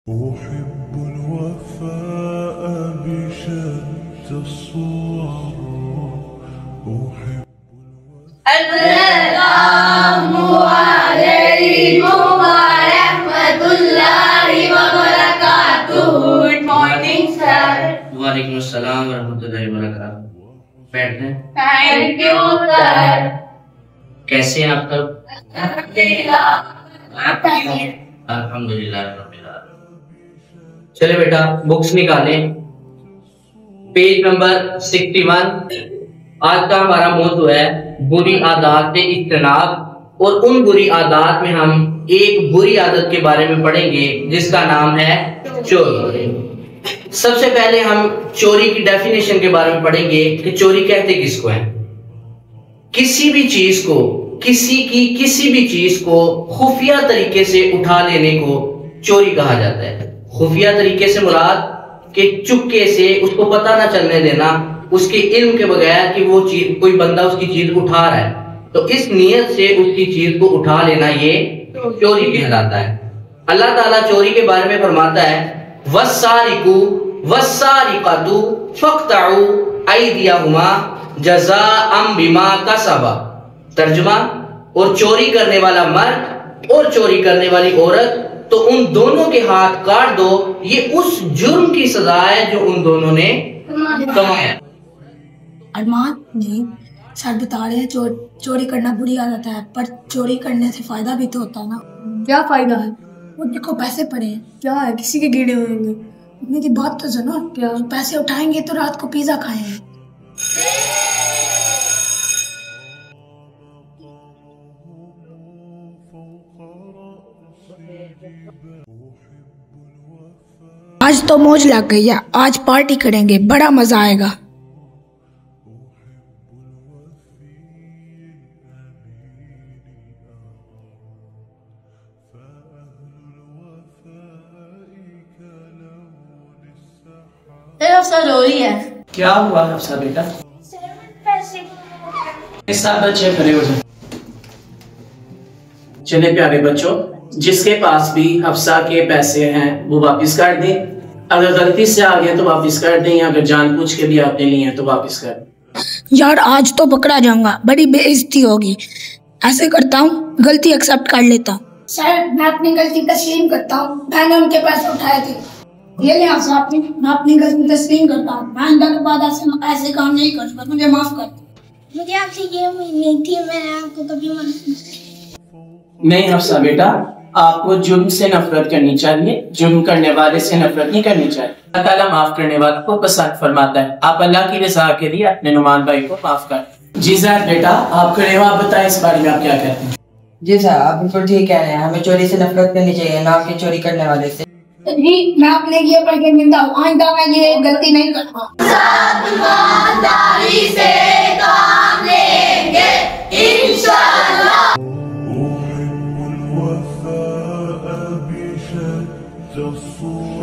أحب الوفاء بشتى الصور. أحب السلام عليكم ورحمة الله وبركاته. Good morning, sir. وعلیکم السلام ورحمۃ اللہ وبرکاتہ. بیٹھتے ہیں. Thank you, sir. کیسے ہیں آپ سب؟ الحمدللہ. الحمدللہ رب العالمین. چلے بیٹا بکس نکالیں. Page number 61. آج کا ہمارا موضوع ہے بری عادات سے اجتناب، اور ان بری عادات میں ہم ایک بری عادت کے بارے میں پڑھیں گے جس کا نام ہے چوری. سب سے پہلے ہم چوری کی ڈیفینیشن کے بارے میں پڑھیں گے کہ چوری کہتے کس کو ہیں. کسی بھی چیز کو، کسی بھی چیز کو خفیہ طریقے سے اٹھا لینے کو چوری کہا جاتا ہے. خفیہ طریقے سے مراد کہ چپکے سے، اس کو پتہ نہ چلنے دینا، اس کے علم کے بغیر کہ وہ چیز، کوئی بندہ اس کی چیز اٹھا رہا ہے تو اس نیت سے اس کی چیز کو اٹھا لینا یہ چوری کہلاتا ہے. اللہ تعالیٰ چوری کے بارے میں فرماتا ہے وَالسَّارِقُ وَالسَّارِقَةُ فَاقْطَعُوا أَيْدِيَهُمَا جَزَاءً بِمَا كَسَبَا. ترجمہ، اور چوری کرنے والا مرد اور چوری کرنے والی عورت تو ان دونوں کے ہاتھ کاٹ دو، یہ اس جرم کی سزا ہے جو ان دونوں نے کمایا. ارمان جی سر بتا رہے ہیں چوری کرنا بری عادت ہے، پر چوری کرنے سے فائدہ بھی تو ہوتا ہے نا. کیا فائدہ ہے؟ وہ دیکھو پیسے پڑے ہیں. کیا ہے؟ کسی کے گیڑے ہوئیں گے؟ اتنی کی بات تو سنو. کیا؟ پیسے اٹھائیں گے تو رات کو پیزا کھائیں گے. آج تو موج لگ گئی ہے، آج پارٹی کریں گے، بڑا مزہ آئے گا. حفصہ روئی ہے. کیا ہوا حفصہ بیٹا؟ سب بچے کھڑے ہو جائیں. چلے پیارے بچوں، جس کے پاس بھی حفصہ کے پیسے ہیں وہ واپس کر دیں. اگر غلطی سے آ گئے تو واپس کر دیں، یا اگر جان پوچھ کے بھی آپ نے لی ہیں تو واپس کر دیں. یار آج تو پکڑا جاؤں گا، بڑی بے عزتی ہوگی. ایسے کرتا ہوں، غلطی ایکسپٹ کر لیتا ہوں. سر میں اپنی غلطی تسلیم کرتا ہوں، میں نے ان کے پیسے اٹھائے تھے. یہ لیں آپ صاحب، میں اپنی غلطی تسلیم کرتا ہوں. میں آئندہ کے بعد ایسے کام نہیں کرتا، مجھے معاف کر دیں. مجھے آپ سے یہ امید نہیں تھی، میں نے آپ کو کبھی معاف نہیں حفصہ بیٹا، آپ کو جرم سے نفرت کرنی چاہیے، جرم کرنے والے سے نفرت نہیں کرنی چاہیے. اللہ تعالیٰ معاف کرنے والے کو پسند فرماتا ہے. آپ اللہ کی رضا کے لیے اپنے نعمان بھائی کو معاف کر. جی زید بیٹا آپ کھڑے ہو، آپ بتائیں اس بارے میں آپ کیا کہتے ہیں؟ جی سر آپ بالکل ٹھیک کہہ رہے ہیں، ہمیں چوری سے نفرت کرنی چاہیے، نہ کہ چوری کرنے والے سے. جی میں اپنے یہ پڑھ کے زندہ ہوں، آئندہ میں یہ غلطی نہیں کرتا. ایمانداری سے کام لیں گے انشاءاللہ. أحب الوفاء بشتى الصور.